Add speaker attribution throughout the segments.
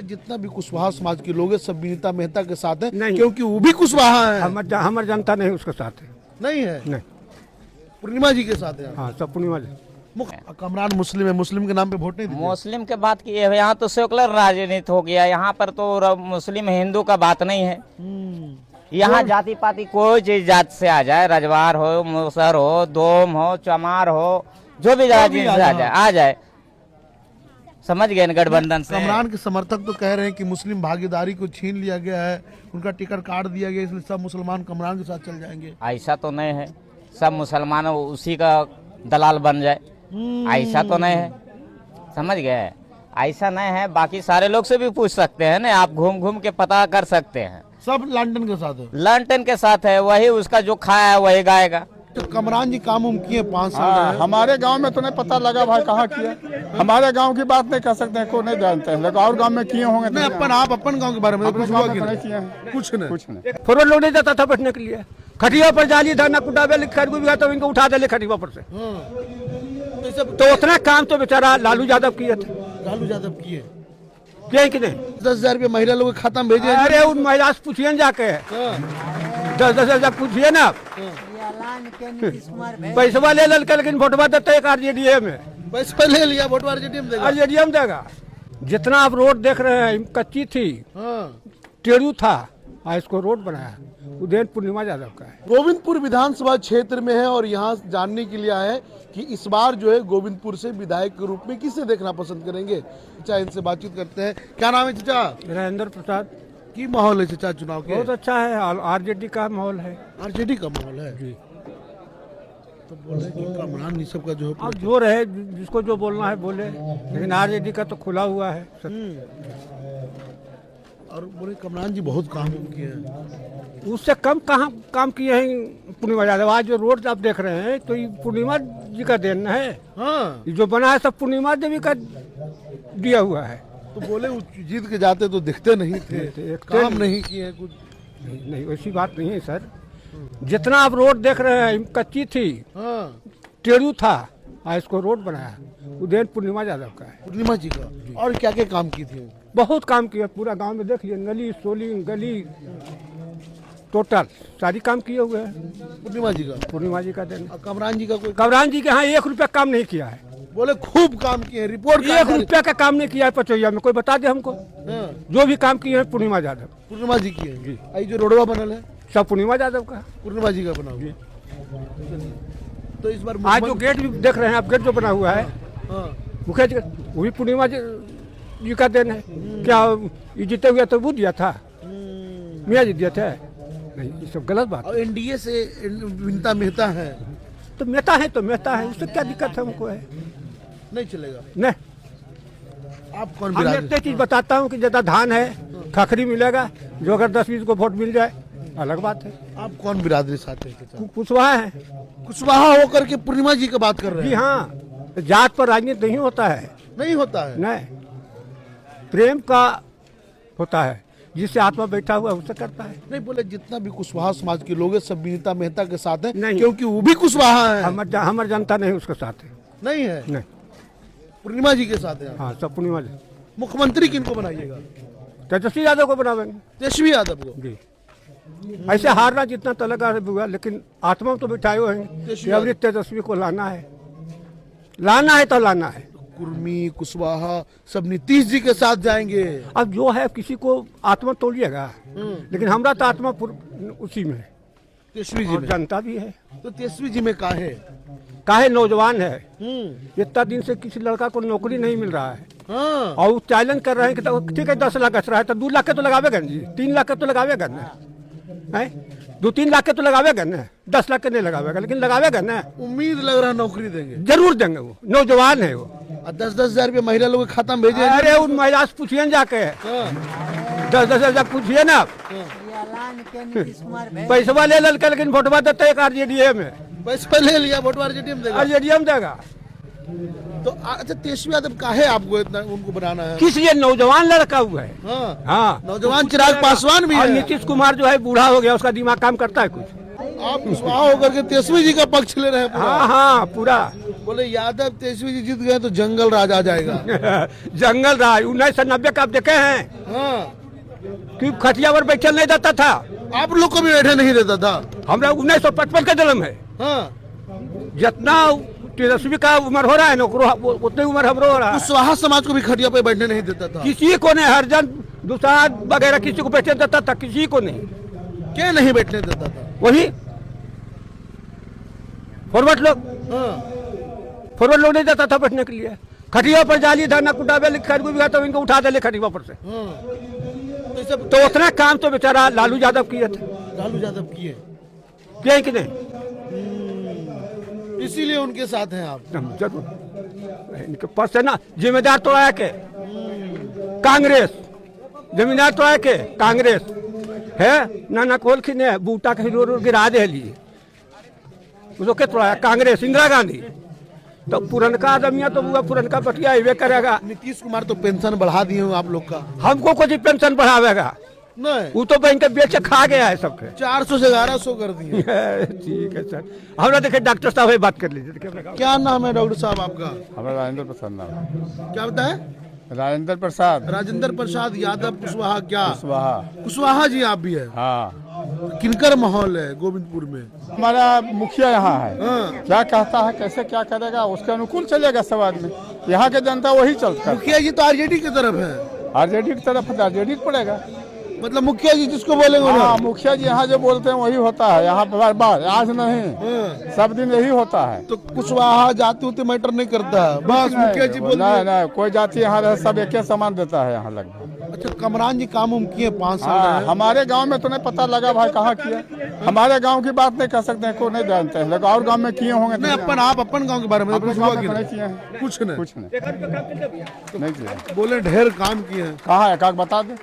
Speaker 1: जितना भी कुशवाहा समाज के लोग हैं सब विनीता मेहता के साथ है, क्योंकि वो भी कुशवाहा है।
Speaker 2: हमारी जनता नहीं उसके साथ है,
Speaker 1: नहीं है,
Speaker 2: नहीं
Speaker 1: पूर्णिमा जी के साथ है।
Speaker 2: हाँ सब पूर्णिमा जी।
Speaker 1: कमरान मुस्लिम है, मुस्लिम के नाम पे वोट नहीं दीजिए।
Speaker 3: मुस्लिम के बात की है, यहाँ तो सेकुलर राजनीति हो गया, यहाँ पर तो मुस्लिम हिंदू का बात नहीं है। यहाँ जाति पाति कोई चीज जात से आ जाए, रजवार हो, मुसर हो, दोम हो, चमार हो, जो भी जाति से आ जाए, समझ गए गठबंधन से।
Speaker 1: कमरान के समर्थक तो कह रहे हैं कि मुस्लिम भागीदारी को छीन लिया गया है, उनका टिकट काट दिया गया, इसलिए सब मुसलमान कमरान के साथ चल जाएंगे।
Speaker 3: ऐसा तो नहीं है, सब मुसलमान उसी का दलाल बन जाए, ऐसा तो नहीं है, समझ गए, ऐसा नहीं है। बाकी सारे लोग से भी पूछ सकते हैं ना, आप घूम घूम के पता कर सकते हैं।
Speaker 1: सब लंदन के साथ है,
Speaker 3: लंदन के साथ है, वही उसका जो खाया है वही गाएगा।
Speaker 1: तो कमरान जी काम उम किए 5 साल।
Speaker 4: हमारे गांव में तो नहीं पता लगा भाई कहाँ किया, हमारे गांव की बात नहीं कह सकते हैं, को नहीं जानते हैं, लेकिन और गांव में किए होंगे।
Speaker 1: नहीं अपन आप अपन गांव के बारे में कुछ हुआ कि नहीं?
Speaker 4: कुछ नहीं।
Speaker 2: फॉरवर्ड लोग नहीं जाता था बैठने के लिए, खटिया पर जाली धरना कुटावे लिखकर भी तो इनको उठा दे खटिया पर से। तो उतना काम तो बेचारा लालू यादव किए थे।
Speaker 1: लालू यादव किए
Speaker 2: कि नहीं
Speaker 1: 10,000 रुपये महिला लोग के खाता में भेजे।
Speaker 2: अरे उन महिला से पूछिए न जाके, 10,000 पूछिए ना, पैसा ले ललके लेकिन वोटवा देते एक आरजेडीए में,
Speaker 1: पैसा ले लिया वोट आरजेडीएम देगा।
Speaker 2: आरजेडीएम देगा। जितना आप रोड देख रहे हैं कच्ची थी, टेढ़ू था, आज इसको रोड बनाया, उदयन पूर्णिमा यादव का है।
Speaker 1: गोविंदपुर विधानसभा क्षेत्र में है और यहाँ जानने के लिए आए हैं कि इस बार जो है गोविंदपुर से विधायक के रूप में किसे देखना पसंद करेंगे। चाचा इनसे बातचीत करते हैं। क्या नाम है चाचा?
Speaker 2: राजेंद्र प्रसाद।
Speaker 1: की माहौल है चाचा चुनाव के?
Speaker 2: बहुत अच्छा है, आरजेडी का माहौल है।
Speaker 1: आरजेडी का माहौल है
Speaker 2: जी।
Speaker 1: तो बोले कि कमरान ये सब का जो है
Speaker 2: अब जो रहे, जिसको जो बोलना है बोले, लेकिन आरजेडी का तो खुला हुआ है।
Speaker 1: और बोले कमरान जी बहुत काम किए हैं।
Speaker 2: उससे कम कहाँ काम किए हैं पूर्णिमा यादव। आज जो रोड आप देख रहे हैं तो ये पूर्णिमा जी का देन है।
Speaker 1: हाँ,
Speaker 2: ये जो बना है सब पूर्णिमा देवी का दिया हुआ है।
Speaker 1: तो बोले जीत के जाते तो दिखते नहीं थे, काम नहीं किए कुछ।
Speaker 2: नहीं वैसी बात नहीं है सर। जितना आप रोड देख रहे हैं कच्ची थी, टेढ़ू था, आज इसको रोड बनाया, उदयन पूर्णिमा यादव का है।
Speaker 1: पूर्णिमा जी का। और क्या क्या काम की थी?
Speaker 2: बहुत काम किया, पूरा गांव में देख लिया, नली सोली गली टोटल सारी काम किए हुए हैं
Speaker 1: पूर्णिमा जी का।
Speaker 2: पूर्णिमा जी का दिन।
Speaker 1: कमरान जी का कोई?
Speaker 2: कमरान जी के यहाँ 1 रुपया काम नहीं किया है।
Speaker 1: बोले खूब काम किए, रिपोर्ट
Speaker 2: 1 रुपया का काम नहीं किया है पचोइया में, कोई बता दे हमको। जो भी काम किए हैं पूर्णिमा यादव।
Speaker 1: पूर्णिमा जी की है। आई जो रोडवा बनल है
Speaker 2: सब पूर्णिमा यादव का,
Speaker 1: पूर्णिमा जी का बना हुआ। तो इस बार
Speaker 2: आज जो गेट भी देख रहे हैं आप, गेट जो बना हुआ है मुखिया जी, वो भी पूर्णिमा जी का देन है। क्या ये जीते हुए तो वो दिया था, मियाँ जी दिया था? नहीं, ये सब गलत बात।
Speaker 1: और एनडीए से विनीता मेहता है,
Speaker 2: तो मेहता है तो मेहता है, उससे क्या दिक्कत है हमको? है
Speaker 1: नहीं चलेगा।
Speaker 2: नहीं,
Speaker 1: आप कौन?
Speaker 2: मैं एक चीज बताता हूँ कि ज्यादा धान है, खखरी मिलेगा, जो अगर 10-20 को वोट मिल जाए अलग बात है।
Speaker 1: आप कौन बिरादरी से आते हैं?
Speaker 2: कुशवाहा है।
Speaker 1: कुशवाहा होकर के पूर्णिमा जी की बात कर रहे हैं?
Speaker 2: जी हाँ, जात पर राजनीति नहीं होता है।
Speaker 1: नहीं होता है।
Speaker 2: नहीं, प्रेम का होता है, जिससे आत्मा बैठा हुआ उससे करता है।
Speaker 1: नहीं बोले जितना भी कुशवाहा समाज के लोग हैं सब विनीता मेहता के साथ है,
Speaker 2: नहीं,
Speaker 1: क्योंकि वो भी कुशवाहा है।
Speaker 2: हमारी जनता नहीं उसके साथ है।
Speaker 1: नहीं है,
Speaker 2: नहीं,
Speaker 1: पूर्णिमा जी के साथ है।
Speaker 2: हाँ सब पूर्णिमा जी।
Speaker 1: मुख्यमंत्री किनको बनाइएगा?
Speaker 2: तेजस्वी यादव को बनावेंगे।
Speaker 1: तेजस्वी यादव को?
Speaker 2: जी। ऐसे हारना जितना तो लगा हुआ, लेकिन आत्मा में तो बिठाए हुए हैं। तेजस्वी को लाना है, लाना है तो लाना है।
Speaker 1: कुर्मी कुशवाहा सब नीतीश जी के साथ जाएंगे।
Speaker 2: अब जो है किसी को आत्मा तोड़िएगा, लेकिन हमारा तो आत्मा उसी में है,
Speaker 1: तेजस्वी जी में।
Speaker 2: जनता भी है।
Speaker 1: तो तेजस्वी जी में
Speaker 2: काहे नौजवान है, इतना दिन से किसी लड़का को नौकरी नहीं मिल रहा है। और वो चैलेंज कर रहे हैं कि ठीक है 10 लाख रहा है तो 2 लाख के तो लगावेगा जी, 3 लाख के तो लगावेगा ना, 2-3 लाख के तो लगावेगा ना, 10 लाख के नहीं लगावेगा, लेकिन लगावेगा ना।
Speaker 1: उम्मीद लग रहा है नौकरी देंगे,
Speaker 2: जरूर देंगे। वो नौजवान है, वो
Speaker 1: 10,000 रुपये महिला लोग के खाता में भेजे।
Speaker 2: अरे उन महिला से पूछिए जाके, 10,000 पूछिए ना, पैसा ले ललके लेकिन वोटवा देते एक आरजेडीए में,
Speaker 1: पैसा ले लिया वोट आरजेडीएम देगा।
Speaker 2: आरजेडीएम देगा।
Speaker 1: तो अच्छा तेजस्वी यादव काहे आपको इतना उनको बनाना है?
Speaker 2: किस ये नौजवान लड़का हुआ है। हाँ,
Speaker 1: नौजवान चिराग पासवान भी
Speaker 2: और
Speaker 1: है।
Speaker 2: नीतीश कुमार जो है बूढ़ा हो गया, उसका दिमाग काम करता है कुछ।
Speaker 1: आप कुशवाहा होकर के तेजस्वी जी का पक्ष ले रहे हैं पूरा।
Speaker 2: हाँ हाँ पूरा।
Speaker 1: बोले यादव तेजस्वी जी जीत गए तो जंगल राज आ जाएगा।
Speaker 2: जंगल राज 1990 का आप देखे हैं
Speaker 1: हाँ,
Speaker 2: कि खटिया पर बैठे नहीं देता था।
Speaker 1: आप लोग को भी बैठे नहीं देता था।
Speaker 2: हमरा 1955 का जन्म है।
Speaker 1: हाँ,
Speaker 2: जितना तेजस्वी का उम्र हो रहा है ना उतनी उम्र हमरो हो रहा है।
Speaker 1: कुशवाहा समाज को भी खटिया पे बैठने नहीं देता था।
Speaker 2: किसी को नहीं, हरजन दुसाद वगैरह किसी को बैठने देता था, किसी को नहीं।
Speaker 1: क्या नहीं बैठने देता था?
Speaker 2: वही फॉरवर्ड लोग नहीं देता था बैठने के लिए। खटिया पर जाली धाना कुटावे लिखा तो इनको उठा दे खटिया पर से।
Speaker 1: तो ये सब
Speaker 2: तो उतना काम तो बेचारा लालू यादव किए थे,
Speaker 1: लालू यादव किए,
Speaker 2: कि नहीं?
Speaker 1: इसीलिए उनके साथ हैं आप।
Speaker 2: जरूर इनके पास है ना। जिम्मेदार तो आया के कांग्रेस, जिम्मेदार तो आया के कांग्रेस है ना खोल खिने बूटा कहीं रो गिरा दे लिए उसको के तो आया कांग्रेस, इंदिरा गांधी। तो पुरनका आदमिया तो वो पुरनका बटिया हिवे करेगा।
Speaker 1: नीतीश कुमार तो पेंशन बढ़ा दिए हो आप लोग का।
Speaker 2: हमको कुछ पेंशन बढ़ावेगा
Speaker 1: नहीं,
Speaker 2: वो तो बैंक बेच खा गया है सबके।
Speaker 1: 400 से 1100 कर दिए।
Speaker 2: ठीक है सर। हमरा देखे डॉक्टर साहब से बात कर लीजिए।
Speaker 1: क्या नाम है डॉक्टर साहब आपका?
Speaker 4: हमारा राजेंद्र प्रसाद नाम है।
Speaker 1: क्या बताए?
Speaker 4: राजेंद्र प्रसाद।
Speaker 1: राजेंद्र प्रसाद यादव कुशवाहा। क्या
Speaker 4: कुशवाहा?
Speaker 1: कुशवाहा जी आप भी है?
Speaker 4: हाँ।
Speaker 1: किनकर माहौल है गोविंदपुर में?
Speaker 4: हमारा मुखिया यहाँ है।
Speaker 1: हाँ।
Speaker 4: क्या कहता है, कैसे क्या करेगा, उसके अनुकूल चलेगा सब आदमी। यहाँ के जनता वही चलता है।
Speaker 1: मुखिया जी तो आरजेडी की तरफ है।
Speaker 4: आरजेडी की तरफ है, आरजेडी पड़ेगा।
Speaker 1: मतलब मुखिया जी जिसको बोलेंगे
Speaker 4: हाँ,
Speaker 1: ना।
Speaker 4: मुखिया जी यहाँ जो बोलते हैं वही होता है। यहाँ पर बार आज नहीं,
Speaker 1: हाँ।
Speaker 4: सब दिन यही होता है।
Speaker 1: तो कुशवाहा जाति उति मैटर नहीं करता है, बस मुखिया जी बोल
Speaker 4: नहीं नहीं, कोई जाति यहाँ रहे सब एक सामान देता है यहाँ लगभग।
Speaker 1: अच्छा, कमरान जी काम उम किए 5 साल
Speaker 4: हाँ,
Speaker 1: रहे।
Speaker 4: हमारे गांव में तो नहीं पता लगा भाई कहाँ किया। हमारे गांव की बात नहीं कर सकते हैं, कोई नहीं जानते हैं। लेकिन और गांव में किए होंगे।
Speaker 1: नहीं, अपन आप अपन गांव के बारे में
Speaker 4: अपने
Speaker 1: कुछ
Speaker 4: गांव
Speaker 1: हुआ
Speaker 4: में
Speaker 1: कि
Speaker 4: तो नहीं
Speaker 1: नहीं?
Speaker 4: किए हैं,
Speaker 1: कुछ नहीं।
Speaker 4: कुछ नहीं किया।
Speaker 1: बोले ढेर काम किए हैं।
Speaker 4: कहाँ है, काक बता दे।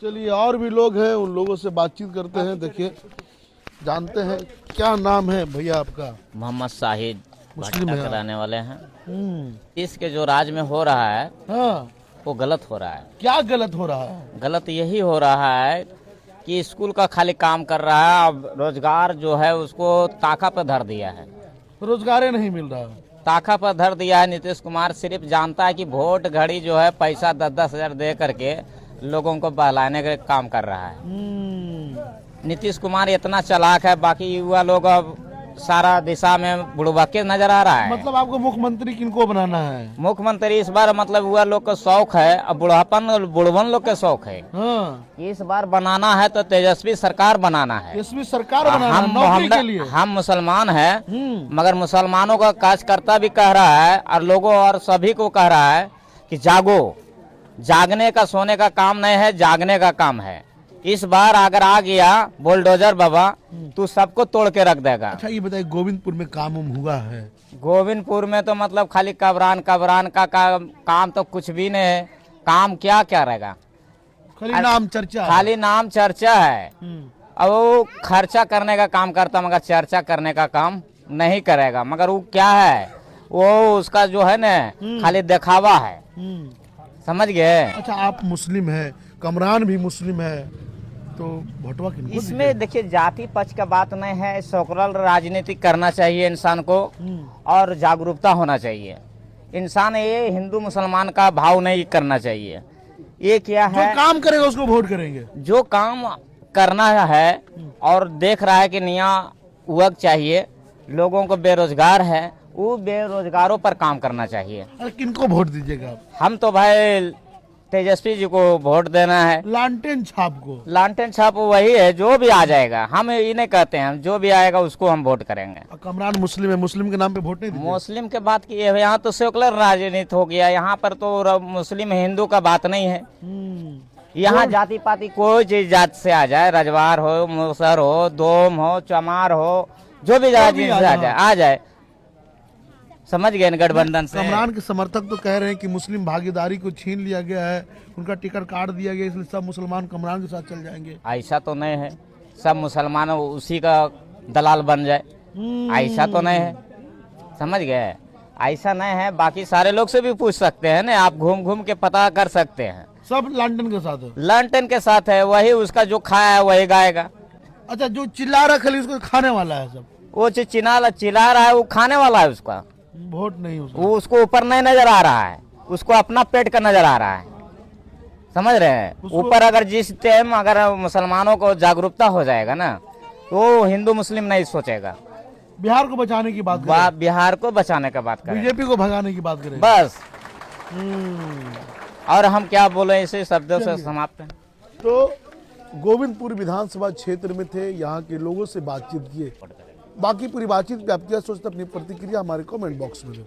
Speaker 1: चलिए, और भी लोग हैं, उन लोगों से बातचीत करते हैं। देखिए, जानते हैं क्या नाम है भैया आपका?
Speaker 3: मोहम्मद शाहिद,
Speaker 1: मुस्लिम
Speaker 3: भट्टा
Speaker 1: है।
Speaker 3: के रहने वाले हैं। इसके जो राज में हो रहा है
Speaker 1: हाँ,
Speaker 3: वो गलत हो रहा है।
Speaker 1: क्या गलत हो रहा है?
Speaker 3: गलत यही हो रहा है कि स्कूल का खाली काम कर रहा है, अब रोजगार जो है उसको ताका पर धर दिया है।
Speaker 1: रोजगार नहीं मिल रहा है।
Speaker 3: ताका पर धर दिया है। नीतीश कुमार सिर्फ जानता है कि वोट घड़ी जो है पैसा 10-10 हजार दे करके लोगों को बहलाने का काम कर रहा है। नीतीश कुमार इतना चालाक है, बाकी युवा लोग अब सारा दिशा में बुड़बके नजर आ रहा है।
Speaker 1: मतलब आपको मुख्यमंत्री किनको बनाना है?
Speaker 3: मुख्यमंत्री इस बार मतलब युवा लोग का शौक है, अब बुढ़वन लोग का शौक है।
Speaker 1: हाँ,
Speaker 3: इस बार बनाना है तो तेजस्वी सरकार बनाना है।
Speaker 1: इसमें सरकार बनाना है, नौकरी के लिए।
Speaker 3: हम मुसलमान हैं, मगर मुसलमानों का कार्यकर्ता भी कह रहा है और लोगों और सभी को कह रहा है कि जागो। जागने का सोने का काम नहीं है, जागने का काम है। इस बार अगर आ गया बुलडोजर बाबा तू सबको तोड़ के रख देगा।
Speaker 1: अच्छा, ये बताइए, गोविंदपुर में काम उम हुआ है?
Speaker 3: गोविंदपुर में तो मतलब खाली कबरान का काम तो कुछ भी नहीं है। काम क्या क्या रहेगा,
Speaker 1: खाली नाम चर्चा।
Speaker 3: खाली नाम चर्चा है। अब वो खर्चा करने का काम करता मगर चर्चा करने का काम नहीं करेगा। मगर वो क्या है, वो उसका जो है ना खाली दिखावा है। समझ गए?
Speaker 1: अच्छा, आप मुस्लिम है, कमरान भी मुस्लिम है, तो भोटवा किनको
Speaker 3: इसमें देखिए जाति पक्ष का बात नहीं है। सोशल राजनीति करना चाहिए इंसान को और जागरूकता होना चाहिए। इंसान ये हिंदू मुसलमान का भाव नहीं करना चाहिए। ये क्या है,
Speaker 1: जो काम करेगा उसको वोट करेंगे।
Speaker 3: जो काम करना है और देख रहा है कि नया युवक चाहिए, लोगों को बेरोजगार है, वो बेरोजगारों पर काम करना चाहिए।
Speaker 1: अरे किनको वोट दीजिएगा आप?
Speaker 3: हम तो भाई तेजस्वी जी को वोट देना है।
Speaker 1: लालटेन छाप को?
Speaker 3: लालटेन छाप वही है, जो भी आ जाएगा। हम ये नहीं कहते हैं, जो भी आएगा उसको हम वोट करेंगे।
Speaker 1: कमरान मुस्लिम है, मुस्लिम के नाम पे वोट नहीं दीजिए।
Speaker 3: मुस्लिम के बात की है, यहाँ तो सेकुलर राजनीति हो गया। यहाँ पर तो मुस्लिम हिंदू का बात नहीं है। यहाँ जाति पाति कोई चीज जात से आ जाए, रजवार हो, मुसर हो, दोम हो, चमार हो, जो भी जाति से आ जाए। समझ गए गठबंधन से।
Speaker 1: कमरान के समर्थक तो कह रहे हैं कि मुस्लिम भागीदारी को छीन लिया गया है, उनका टिकट काट दिया गया, इसलिए सब मुसलमान कमरान के साथ चल जाएंगे।
Speaker 3: ऐसा तो नहीं है, सब मुसलमान उसी का दलाल बन जाए, ऐसा तो नहीं है। समझ गए? ऐसा नहीं है। बाकी सारे लोग से भी पूछ सकते हैं ना, आप घूम घूम के पता कर सकते हैं।
Speaker 1: सब लालटेन के साथ है?
Speaker 3: लालटेन के साथ है, वही उसका जो खाया है वही गाएगा।
Speaker 1: अच्छा, जो चिल्ला रहा खाली उसको खाने वाला है सब?
Speaker 3: वो चिल्ला रहा है, वो खाने वाला है, उसका
Speaker 1: वोट नहीं हो सकता।
Speaker 3: वो उसको ऊपर नहीं नजर आ रहा है, उसको अपना पेट का नजर आ रहा है, समझ रहे हैं। ऊपर अगर जिस टाइम अगर मुसलमानों को जागरूकता हो जाएगा ना, तो हिंदू मुस्लिम नहीं सोचेगा।
Speaker 1: बिहार को बचाने की बात करें,
Speaker 3: बिहार को बचाने का बात करें,
Speaker 1: बीजेपी को भगाने की बात करें,
Speaker 3: बस। और हम क्या बोले, इसे शब्दों से समाप्त है।
Speaker 1: तो गोविंदपुर विधानसभा क्षेत्र में थे, यहाँ के लोगों से बातचीत किए। बाकी पूरी बातचीत पे आप क्या सोचते हैं, अपनी प्रतिक्रिया हमारे कमेंट बॉक्स में दें।